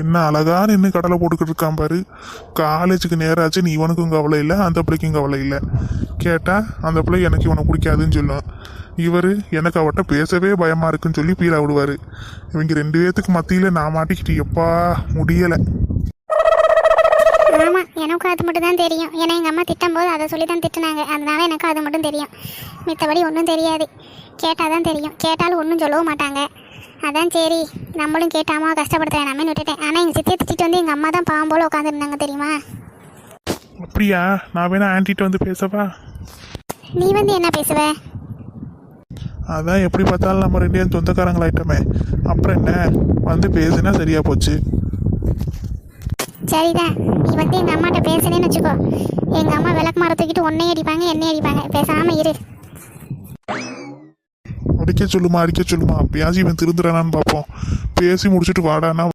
என்ன அழகா நின்று கடலை போட்டுக்கிட்டு இருக்கான் பாரு. காலேஜுக்கு நேராச்சு, நீ இவனுக்கும் கவலை இல்லை, அந்த பிள்ளைக்கும் கவலை இல்லை. கேட்டால் அந்த பிள்ளை எனக்கு இவனை பிடிக்காதுன்னு சொல்லும். இவர் எனக்கு அவட்ட பேசவே பயமாக இருக்குன்னு சொல்லி பீலா விடுவார். இவங்க 2 பேர்த்துக்கு மத்தியில் நான் மாட்டிக்கிட்டு எப்பா முடியலை. ஆமாம், எனக்கும் அது மட்டும் தான் தெரியும். ஏன்னா எங்கள் அம்மா திட்டும் போது அதை சொல்லி தான் திட்டினாங்க. அதனால எனக்கு அது மட்டும் தெரியும். மித்தபடி ஒன்றும் தெரியாது. கேட்டால் தான் தெரியும். கேட்டாலும் ஒன்றும் சொல்லவும் மாட்டாங்க. அதான் சரி நம்மளும் கேட்டாமா கஷ்டப்படுத்த வேணாமேன்னு விட்டுட்டேன். ஆனால் எங்கள் சித்தியை திட்டிட்டு வந்து எங்கள் அம்மா தான் பாவம் போல் உட்காந்துருந்தாங்க தெரியுமா. அப்படியா? நான் வேணா ஆன்ட்டிகிட்ட வந்து பேசவா? நீ வந்து என்ன பேசுவ? அதான் எப்படி பார்த்தாலும் நம்ம 2 பேரும் சொந்தக்காரங்களாயிட்டோமே, அப்புறம் என்ன, வந்து பேசுனா சரியா போச்சு. சரிதான், நீ வந்து எங்கள் அம்மாட்ட பேசுனேன்னு வச்சுக்கோ, எங்கள் அம்மா விளக்கு மரம் தூக்கிட்டு உன்னையும் அடிப்பாங்க என்னையும் அடிப்பாங்க. பேசாமல் இரு. அடிக்க சொல்லுமா அப்பயாச்சும் இவன் திருந்துறானான்னு பார்ப்போம். பேசி முடிச்சுட்டு வாடானா